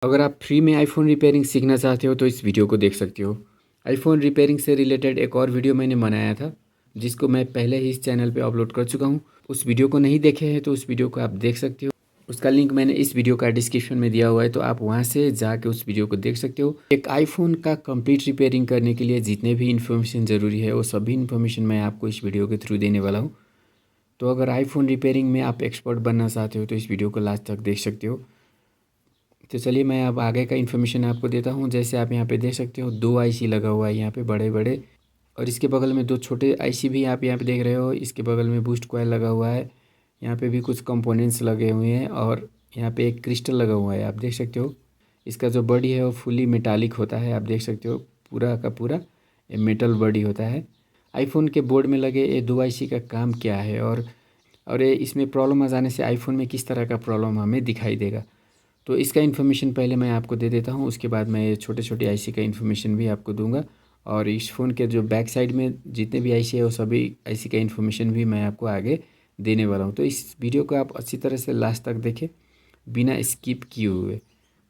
अगर आप फ्री में आईफ़ोन रिपेयरिंग सीखना चाहते हो तो इस वीडियो को देख सकते हो। आईफ़ोन रिपेयरिंग से रिलेटेड एक और वीडियो मैंने बनाया था, जिसको मैं पहले ही इस चैनल पे अपलोड कर चुका हूँ। उस वीडियो को नहीं देखे हैं तो उस वीडियो को आप देख सकते हो। उसका लिंक मैंने इस वीडियो का डिस्क्रिप्शन में दिया हुआ है, तो आप वहाँ से जाके उस वीडियो को देख सकते हो। एक आईफ़ोन का कंप्लीट रिपेयरिंग करने के लिए जितने भी इन्फॉर्मेशन ज़रूरी है वो सभी इन्फॉर्मेशन मैं आपको इस वीडियो के थ्रू देने वाला हूँ। तो अगर आईफ़ोन रिपेयरिंग में आप एक्सपर्ट बनना चाहते हो तो इस वीडियो को लास्ट तक देख सकते हो। तो चलिए मैं अब आगे का इन्फॉर्मेशन आपको देता हूँ। जैसे आप यहाँ पे देख सकते हो 2 आईसी लगा हुआ है यहाँ पे बड़े बड़े, और इसके बगल में 2 छोटे आईसी भी आप यहाँ पे देख रहे हो। इसके बगल में बूस्ट कॉइल लगा हुआ है, यहाँ पे भी कुछ कंपोनेंट्स लगे हुए हैं, और यहाँ पे एक क्रिस्टल लगा हुआ है, आप देख सकते हो। इसका जो बॉडी है वो फुली मेटालिक होता है, आप देख सकते हो। पूरा का पूरा मेटल बॉडी होता है। आईफोन के बोर्ड में लगे ये 2 आईसी का काम क्या है, और ये इसमें प्रॉब्लम आ जाने से आईफोन में किस तरह का प्रॉब्लम हमें दिखाई देगा, तो इसका इन्फॉर्मेशन पहले मैं आपको दे देता हूँ। उसके बाद मैं ये छोटे छोटे आईसी का इन्फॉर्मेशन भी आपको दूंगा, और इस फ़ोन के जो बैक साइड में जितने भी आईसी है वो सभी आईसी का इन्फॉर्मेशन भी मैं आपको आगे देने वाला हूँ। तो इस वीडियो को आप अच्छी तरह से लास्ट तक देखें बिना स्किप किए हुए।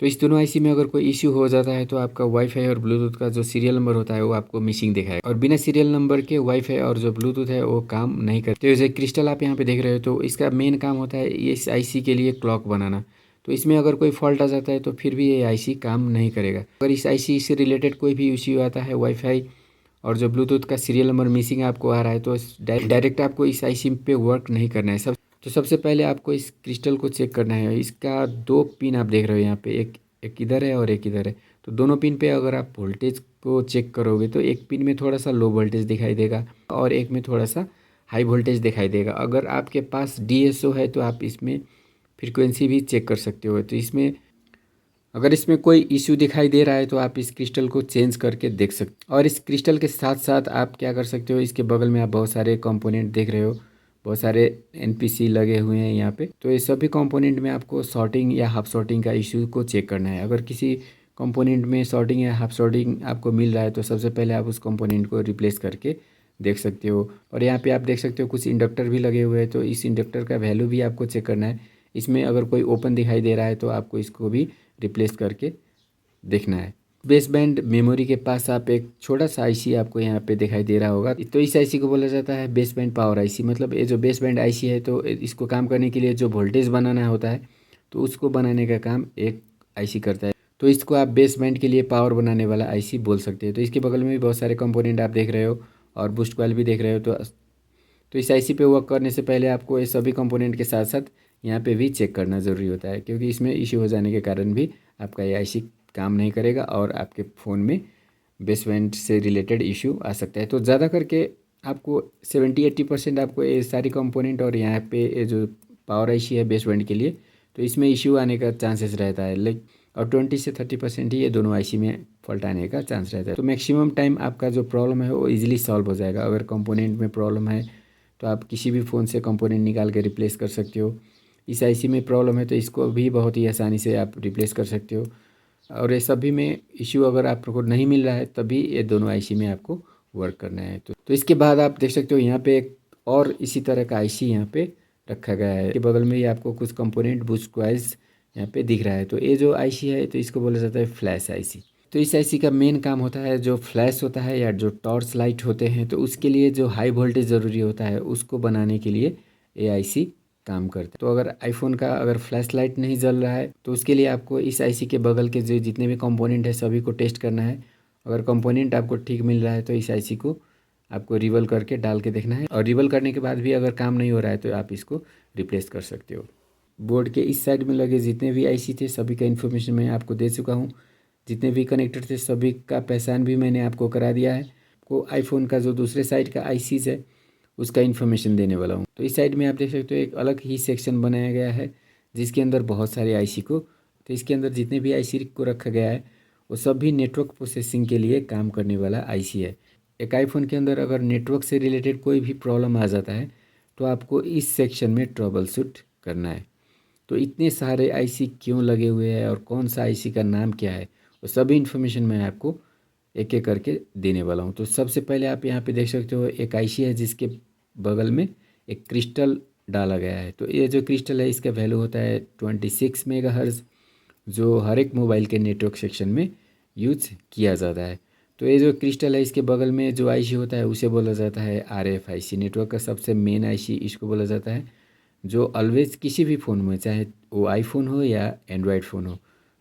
तो इस दोनों आईसी में अगर कोई इश्यू हो जाता है तो आपका वाईफाई और ब्लूटूथ का जो सीरियल नंबर होता है वो आपको मिसिंग दिखाएगा, और बिना सीरियल नंबर के वाईफाई और जो ब्लूटूथ है वो काम नहीं करते। तो जैसे क्रिस्टल आप यहाँ पे देख रहे हो, तो इसका मेन काम होता है इस आईसी के लिए क्लॉक बनाना। तो इसमें अगर कोई फॉल्ट आ जाता है तो फिर भी ये आईसी काम नहीं करेगा। अगर इस आईसी से रिलेटेड कोई भी इश्यू आता है, वाईफाई और जो ब्लूटूथ का सीरियल नंबर मिसिंग आपको आ रहा है, तो डायरेक्ट आपको इस आईसी पे वर्क नहीं करना है। सबसे पहले आपको इस क्रिस्टल को चेक करना है। इसका 2 पिन आप देख रहे हो यहाँ पे, एक एक इधर है और एक इधर है। तो दोनों पिन पे अगर आप वोल्टेज को चेक करोगे तो एक पिन में थोड़ा सा लो वोल्टेज दिखाई देगा और एक में थोड़ा सा हाई वोल्टेज दिखाई देगा। अगर आपके पास डीएसओ है तो आप इसमें फ्रीक्वेंसी भी चेक कर सकते हो। तो इसमें अगर इसमें कोई इश्यू दिखाई दे रहा है तो आप इस क्रिस्टल को चेंज करके देख सकते हो। और इस क्रिस्टल के साथ साथ आप क्या कर सकते हो, इसके बगल में आप बहुत सारे कंपोनेंट देख रहे हो, बहुत सारे एनपीसी लगे हुए हैं यहाँ पे। तो ये सभी कंपोनेंट में आपको शॉर्टिंग या हाफ शॉर्टिंग का इशू को चेक करना है। अगर किसी कंपोनेंट में शॉर्टिंग या हाफ शॉर्टिंग आपको मिल रहा है तो सबसे पहले आप उस कंपोनेंट को रिप्लेस करके देख सकते हो। और यहाँ पे आप देख सकते हो कुछ इंडक्टर भी लगे हुए हैं, तो इस इंडक्टर का वैल्यू भी आपको चेक करना है। इसमें अगर कोई ओपन दिखाई दे रहा है तो आपको इसको भी रिप्लेस करके देखना है। बेस बैंड मेमोरी के पास आप एक छोटा सा आईसी आपको यहाँ पे दिखाई दे रहा होगा, तो इस आईसी को बोला जाता है बेस बैंड पावर आईसी। मतलब ये जो बेस बैंड आईसी है तो इसको काम करने के लिए जो वोल्टेज बनाना होता है तो उसको बनाने का काम एक आईसी करता है। तो इसको आप बेस बैंड के लिए पावर बनाने वाला आईसी बोल सकते हैं। तो इसके बगल में भी बहुत सारे कंपोनेंट आप देख रहे हो और बूस्ट कॉइल भी देख रहे हो। तो इस आईसी पे वर्क करने से पहले आपको ये सभी कंपोनेंट के साथ साथ यहाँ पे भी चेक करना ज़रूरी होता है, क्योंकि इसमें इश्यू हो जाने के कारण भी आपका ये आईसी काम नहीं करेगा और आपके फ़ोन में बेसबैंड से रिलेटेड इशू आ सकता है। तो ज़्यादा करके आपको 70-80% आपको ये सारी कंपोनेंट और यहाँ पे ये जो पावर आईसी है बेसबैंड के लिए, तो इसमें इशू आने का चांसेस रहता है। और 20 से 30% ही ये दोनों आईसी में फॉल्ट आने का चांस रहता है। तो मैक्सिमम टाइम आपका जो प्रॉब्लम है वो ईजिली सॉल्व हो जाएगा। अगर कंपोनेंट में प्रॉब्लम है तो आप किसी भी फ़ोन से कंपोनेंट निकाल के रिप्लेस कर सकते हो। इस आईसी में प्रॉब्लम है तो इसको भी बहुत ही आसानी से आप रिप्लेस कर सकते हो। और ये सभी में इश्यू अगर आपको नहीं मिल रहा है तभी ये दोनों आईसी में आपको वर्क करना है। तो इसके बाद आप देख सकते हो यहाँ पे एक और इसी तरह का आईसी यहाँ पे रखा गया है। के बगल में ही आपको कुछ कंपोनेंट बूस्ट कॉइल्स यहाँ पे दिख रहा है। तो ये जो आईसी है तो इसको बोला जाता है फ्लैश आईसी। तो इस आईसी का मेन काम होता है जो फ्लैश होता है या जो टॉर्च लाइट होते हैं, तो उसके लिए जो हाई वोल्टेज ज़रूरी होता है उसको बनाने के लिए ये आईसी काम करता है। तो अगर आईफोन का अगर फ्लैश लाइट नहीं जल रहा है तो उसके लिए आपको इस आईसी के बगल के जो जितने भी कंपोनेंट है सभी को टेस्ट करना है। अगर कंपोनेंट आपको ठीक मिल रहा है तो इस आईसी को आपको रिवल करके डाल के देखना है, और रिवल करने के बाद भी अगर काम नहीं हो रहा है तो आप इसको रिप्लेस कर सकते हो। बोर्ड के इस साइड में लगे जितने भी आईसी थे सभी का इन्फॉर्मेशन मैं आपको दे चुका हूँ। जितने भी कनेक्टर थे सभी का पहचान भी मैंने आपको करा दिया है। को आईफोन का जो दूसरे साइड का आईसीज है उसका इन्फॉर्मेशन देने वाला हूँ। तो इस साइड में आप देख सकते हो एक अलग ही सेक्शन बनाया गया है जिसके अंदर बहुत सारे आईसी को, तो इसके अंदर जितने भी आईसी को रखा गया है वो सभी नेटवर्क प्रोसेसिंग के लिए काम करने वाला आईसी है। एक आईफोन के अंदर अगर नेटवर्क से रिलेटेड कोई भी प्रॉब्लम आ जाता है तो आपको इस सेक्शन में ट्रबल शूट करना है। तो इतने सारे आईसी क्यों लगे हुए हैं और कौन सा आईसी का नाम क्या है वो सभी इन्फॉर्मेशन मैं आपको एक एक करके देने वाला हूँ। तो सबसे पहले आप यहाँ पे देख सकते हो एक आईसी है जिसके बगल में एक क्रिस्टल डाला गया है। तो ये जो क्रिस्टल है इसका वैल्यू होता है 26 मेगाहर्ट्ज़, जो हर एक मोबाइल के नेटवर्क सेक्शन में यूज किया जाता है। तो ये जो क्रिस्टल है इसके बगल में जो आईसी होता है उसे बोला जाता है आरएफआईसी। नेटवर्क का सबसे मेन आईसी इसको बोला जाता है, जो ऑलवेज किसी भी फ़ोन में, चाहे वो आईफोन हो या एंड्रॉयड फ़ोन हो,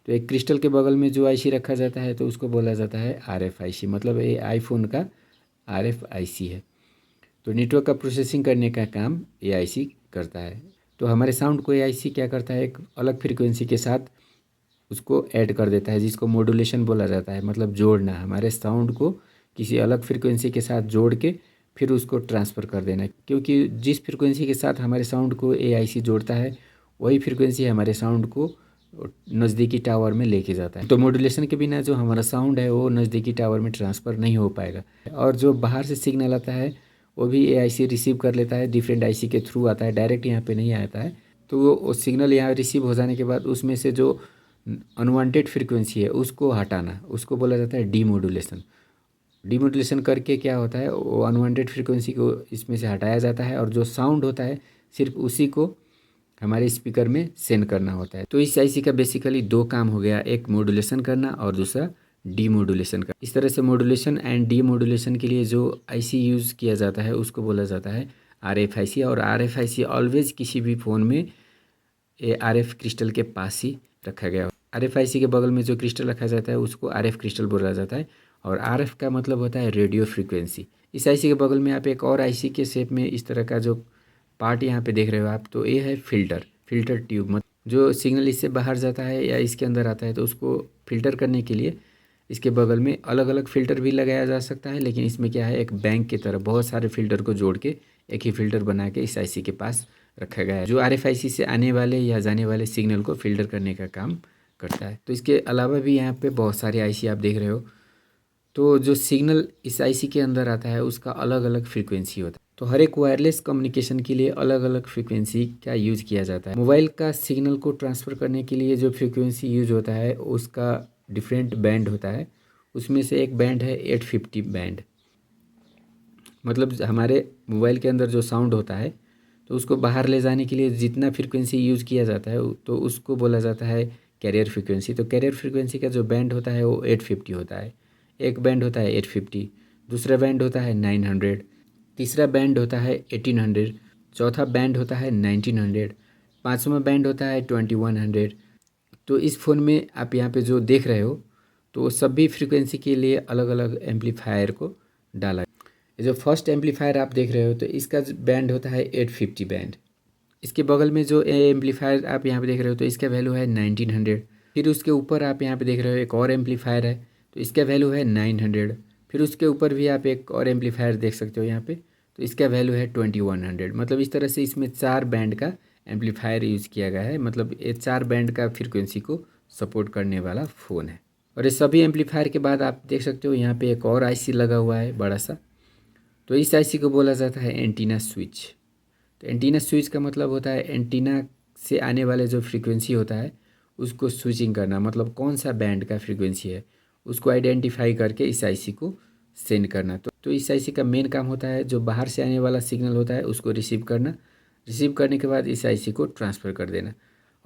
तो एक क्रिस्टल के बगल में जो आईसी रखा जाता है तो उसको बोला जाता है आरएफआईसी। मतलब ये आईफोन का आरएफआईसी है। तो नेटवर्क का प्रोसेसिंग करने का काम ये आईसी करता है। तो हमारे साउंड को ये आईसी क्या करता है, एक अलग फ्रीक्वेंसी के साथ उसको ऐड कर देता है, जिसको मॉड्यूलेशन बोला जाता है। मतलब जोड़ना, हमारे साउंड को किसी अलग फ्रीक्वेंसी के साथ जोड़ के फिर उसको ट्रांसफ़र कर देना। क्योंकि जिस फ्रीक्वेंसी के साथ हमारे साउंड को एआईसी जोड़ता है वही फ्रीक्वेंसी हमारे साउंड को नज़दीकी टावर में लेके जाता है। तो मॉड्यूलेशन के बिना जो हमारा साउंड है वो नज़दीकी टावर में ट्रांसफ़र नहीं हो पाएगा। और जो बाहर से सिग्नल आता है वो भी एआईसी रिसीव कर लेता है, डिफरेंट आईसी के थ्रू आता है, डायरेक्ट यहाँ पे नहीं आता है। तो वो सिग्नल यहाँ रिसीव हो जाने के बाद उसमें से जो अनवांटेड फ्रीक्वेंसी है उसको हटाना, उसको बोला जाता है डीमॉड्यूलेशन। डीमॉड्यूलेशन करके क्या होता है, वो अनवांटेड फ्रीक्वेंसी को इसमें से हटाया जाता है और जो साउंड होता है सिर्फ उसी को हमारे स्पीकर में सेंड करना होता है। तो इस आईसी का बेसिकली दो काम हो गया, एक मॉड्यूलेशन करना और दूसरा डीमॉड्यूलेशन करना। इस तरह से मॉड्यूलेशन एंड डीमॉड्यूलेशन के लिए जो आईसी यूज़ किया जाता है उसको बोला जाता है आरएफआईसी। और आरएफआईसी ऑलवेज किसी भी फ़ोन में ये आरएफ क्रिस्टल के पास ही रखा गया। आरएफआईसी के बगल में जो क्रिस्टल रखा जाता है उसको आरएफ क्रिस्टल बोला जाता है। और आरएफ का मतलब होता है रेडियो फ्रीक्वेंसी। इस आईसी के बगल में आप एक और आईसी के शेप में इस तरह का जो पार्ट यहाँ पे देख रहे हो आप, तो ये है फिल्टर ट्यूब। मतलब जो सिग्नल इससे बाहर जाता है या इसके अंदर आता है तो उसको फिल्टर करने के लिए इसके बगल में अलग अलग फ़िल्टर भी लगाया जा सकता है। लेकिन इसमें क्या है, एक बैंक की तरह बहुत सारे फ़िल्टर को जोड़ के एक ही फ़िल्टर बना के इस आईसी के पास रखा गया है, जो आरएफआईसी से आने वाले या जाने वाले सिग्नल को फ़िल्टर करने का काम करता है। तो इसके अलावा भी यहाँ पे बहुत सारे आईसी आप देख रहे हो। तो जो सिग्नल इस आईसी के अंदर आता है उसका अलग अलग फ्रीक्वेंसी होता है। तो हर एक वायरलेस कम्युनिकेशन के लिए अलग अलग फ्रीक्वेंसी का यूज़ किया जाता है। मोबाइल का सिग्नल को ट्रांसफ़र करने के लिए जो फ्रीक्वेंसी यूज होता है उसका डिफरेंट बैंड होता है। उसमें से एक बैंड है 850 बैंड। मतलब हमारे मोबाइल के अंदर जो साउंड होता है तो उसको बाहर ले जाने के लिए जितना फ्रीक्वेंसी यूज़ किया जाता है तो उसको बोला जाता है कैरियर फ्रीक्वेंसी। तो कैरियर फ्रीक्वेंसी का जो बैंड होता है वो 850 होता है। एक बैंड होता है 850, दूसरा बैंड होता है 900, तीसरा बैंड होता है 1800, चौथा बैंड होता है 1900, पाँचवा बैंड होता है 2100। तो इस फ़ोन में आप यहाँ पे जो देख रहे हो तो सभी फ्रीक्वेंसी के लिए अलग अलग एम्पलीफायर को डाला। ये जो फर्स्ट एम्पलीफायर आप देख रहे हो तो इसका बैंड होता है 850 बैंड। इसके बगल में जो एम्पलीफायर आप यहाँ पे देख रहे हो तो इसका वैल्यू है 1900। फिर उसके ऊपर आप यहाँ पे देख रहे हो एक और एम्पलीफायर है तो इसका वैल्यू है 900। फिर उसके ऊपर भी आप एक और एम्पलीफायर देख सकते हो यहाँ पे, तो इसका वैल्यू है 2100। मतलब इस तरह से इसमें 4 बैंड का एम्पलीफायर यूज़ किया गया है। मतलब ये 4 बैंड का फ्रीक्वेंसी को सपोर्ट करने वाला फ़ोन है। और ये सभी एम्पलीफायर के बाद आप देख सकते हो यहाँ पे एक और आईसी लगा हुआ है बड़ा सा। तो इस आईसी को बोला जाता है एंटीना स्विच। तो एंटीना स्विच का मतलब होता है एंटीना से आने वाले जो फ्रीक्वेंसी होता है उसको स्विचिंग करना। मतलब कौन सा बैंड का फ्रीक्वेंसी है उसको आइडेंटिफाई करके इस आईसी को सेंड करना। तो इस आईसी का मेन काम होता है जो बाहर से आने वाला सिग्नल होता है उसको रिसीव करना। रिसीव करने के बाद इस आईसी को ट्रांसफ़र कर देना।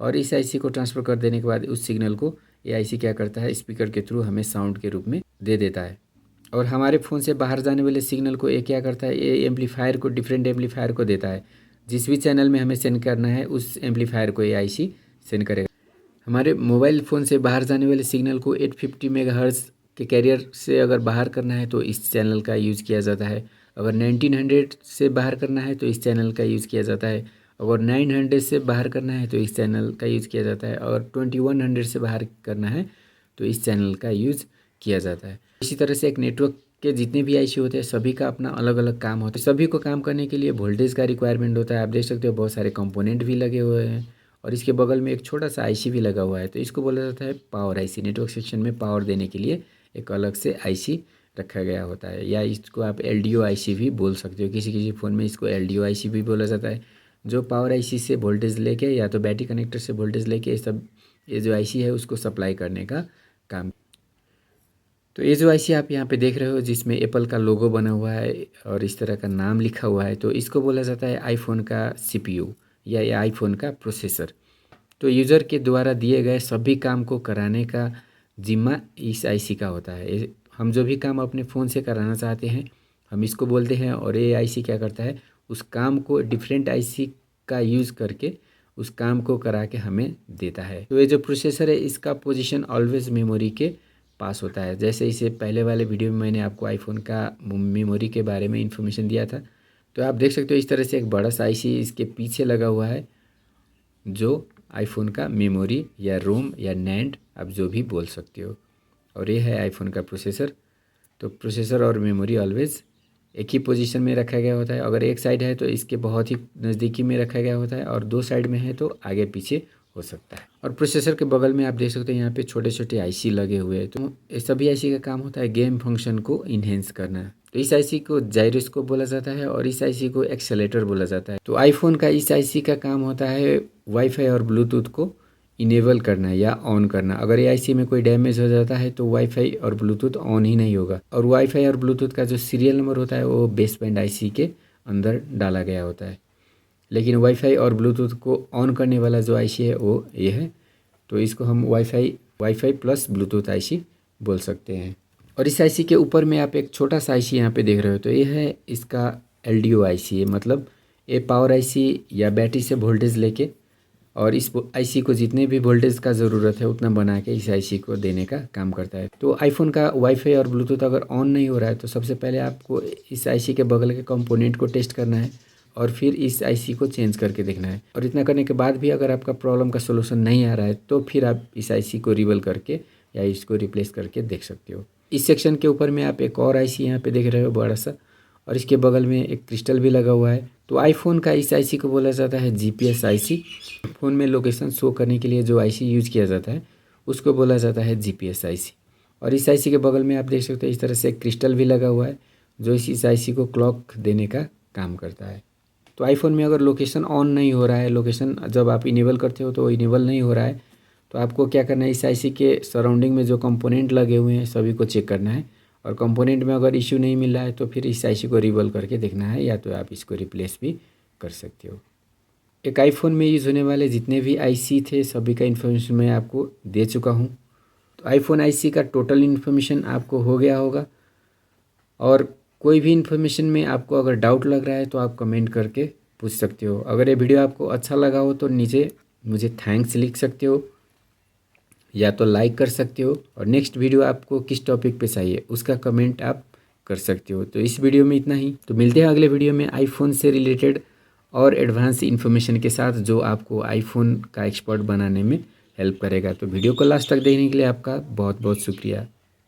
और इस आईसी को ट्रांसफ़र कर देने के बाद उस सिग्नल को ये आईसी क्या करता है, स्पीकर के थ्रू हमें साउंड के रूप में दे देता है। और हमारे फ़ोन से बाहर जाने वाले सिग्नल को ये क्या करता है, ये एम्पलीफायर को, डिफरेंट एम्पलीफायर को देता है। जिस भी चैनल में हमें सेंड करना है उस एम्पलीफायर को ये आईसी सेंड करेगा। हमारे मोबाइल फ़ोन से बाहर जाने वाले सिग्नल को 850 मेगाहर्ट्ज़ के कैरियर से अगर बाहर करना है तो इस चैनल का यूज़ किया जाता है। अगर 1900 से बाहर करना है तो इस चैनल का यूज़ किया जाता है। अगर 900 से बाहर करना है तो इस चैनल का यूज़ किया जाता है। और 2100 से बाहर करना है तो इस चैनल का यूज़ किया जाता है। इसी तरह से एक नेटवर्क के जितने भी आईसी होते हैं सभी का अपना अलग अलग काम होता है। सभी को काम करने के लिए वोल्टेज का रिक्वायरमेंट होता है। आप देख सकते हो बहुत सारे कंपोनेंट भी लगे हुए हैं और इसके बगल में एक छोटा सा आईसी भी लगा हुआ है। तो इसको बोला जाता है पावर आईसी। नेटवर्क सेक्शन में पावर देने के लिए एक अलग से आईसी रखा गया होता है, या इसको आप एलडीओ आईसी भी बोल सकते हो। किसी किसी फ़ोन में इसको एलडीओ आईसी भी बोला जाता है, जो पावर आईसी से वोल्टेज लेके या तो बैटरी कनेक्टर से वोल्टेज लेके ये जो आईसी है उसको सप्लाई करने का काम। तो ये जो आईसी आप यहाँ पे देख रहे हो जिसमें एप्पल का लोगो बना हुआ है और इस तरह का नाम लिखा हुआ है, तो इसको बोला जाता है आईफोन का सीपीयू या आईफोन का प्रोसेसर। तो यूज़र के द्वारा दिए गए सभी काम को कराने का जिम्मा इस आईसी का होता है। हम जो भी काम अपने फ़ोन से कराना चाहते हैं हम इसको बोलते हैं, और ये आईसी क्या करता है, उस काम को डिफरेंट आईसी का यूज़ करके उस काम को करा के हमें देता है। तो ये जो प्रोसेसर है इसका पोजीशन ऑलवेज मेमोरी के पास होता है। जैसे इसे पहले वाले वीडियो में मैंने आपको आईफोन का मेमोरी के बारे में इन्फॉर्मेशन दिया था, तो आप देख सकते हो इस तरह से एक बड़ा सा आईसी इसके पीछे लगा हुआ है जो आईफोन का मेमोरी या रोम या नैंड आप जो भी बोल सकते हो। और ये है आईफोन का प्रोसेसर। तो प्रोसेसर और मेमोरी ऑलवेज एक ही पोजीशन में रखा गया होता है। अगर एक साइड है तो इसके बहुत ही नज़दीकी में रखा गया होता है, और दो साइड में है तो आगे पीछे हो सकता है। और प्रोसेसर के बगल में आप देख सकते हैं यहाँ पे छोटे छोटे आईसी लगे हुए हैं। तो ये सभी आईसी का काम होता है गेम फंक्शन को इन्हेंस करना। तो इस आईसी को जाइरोस्कोप बोला जाता है और इस आईसी को एक्सेलेरेटर बोला जाता है। तो आईफोन का इस आईसी का काम होता है वाईफाई और ब्लूटूथ को इनेबल करना या ऑन करना। अगर ये आईसी में कोई डैमेज हो जाता है तो वाईफाई और ब्लूटूथ ऑन ही नहीं होगा। और वाईफाई और ब्लूटूथ का जो सीरियल नंबर होता है वो बेसबैंड आईसी के अंदर डाला गया होता है। लेकिन वाईफाई और ब्लूटूथ को ऑन करने वाला जो आईसी है वो ये है। तो इसको हम वाईफाई प्लस ब्लूटूथ आईसी बोल सकते हैं। और इस आईसी के ऊपर में आप एक छोटा सा आईसी यहाँ पे देख रहे हो, तो ये है इसका एलडीओ आईसी है। मतलब ये पावर आईसी या बैटरी से वोल्टेज लेके और इस आईसी को जितने भी वोल्टेज का ज़रूरत है उतना बना के इस आईसी को देने का काम करता है। तो आईफोन का वाईफाई और ब्लूटूथ अगर ऑन नहीं हो रहा है तो सबसे पहले आपको इस आईसी के बगल के कंपोनेंट को टेस्ट करना है और फिर इस आईसी को चेंज करके देखना है। और इतना करने के बाद भी अगर आपका प्रॉब्लम का सोल्यूशन नहीं आ रहा है तो फिर आप इस आईसी को रिबल करके या इसको रिप्लेस करके देख सकते हो। इस सेक्शन के ऊपर में आप एक और आईसी यहाँ पे देख रहे हो बड़ा सा, और इसके बगल में एक क्रिस्टल भी लगा हुआ है। तो आईफोन का इस आईसी को बोला जाता है जीपीएस आईसी। फ़ोन में लोकेशन शो करने के लिए जो आईसी यूज़ किया जाता है उसको बोला जाता है जीपीएस आईसी। और इस आईसी के बगल में आप देख सकते हो इस तरह से एक क्रिस्टल भी लगा हुआ है जो इस आईसी को क्लॉक देने का काम करता है। तो आईफोन में अगर लोकेशन ऑन नहीं हो रहा है, लोकेशन जब आप इनेबल करते हो तो इनेबल नहीं हो रहा है, तो आपको क्या करना है, इस आईसी के सराउंडिंग में जो कंपोनेंट लगे हुए हैं सभी को चेक करना है। और कंपोनेंट में अगर इश्यू नहीं मिल रहा है तो फिर इस आईसी को रिबल करके देखना है, या तो आप इसको रिप्लेस भी कर सकते हो। एक आईफोन में यूज़ होने वाले जितने भी आईसी थे सभी का इन्फॉर्मेशन मैं आपको दे चुका हूँ। तो आईफोन आईसी का टोटल इन्फॉर्मेशन आपको हो गया होगा। और कोई भी इन्फॉर्मेशन में आपको अगर डाउट लग रहा है तो आप कमेंट करके पूछ सकते हो। अगर ये वीडियो आपको अच्छा लगा हो तो नीचे मुझे थैंक्स लिख सकते हो या तो लाइक कर सकते हो, और नेक्स्ट वीडियो आपको किस टॉपिक पे चाहिए उसका कमेंट आप कर सकते हो। तो इस वीडियो में इतना ही। तो मिलते हैं अगले वीडियो में आईफोन से रिलेटेड और एडवांस इन्फॉर्मेशन के साथ जो आपको आईफोन का एक्सपर्ट बनाने में हेल्प करेगा। तो वीडियो को लास्ट तक देखने के लिए आपका बहुत बहुत शुक्रिया।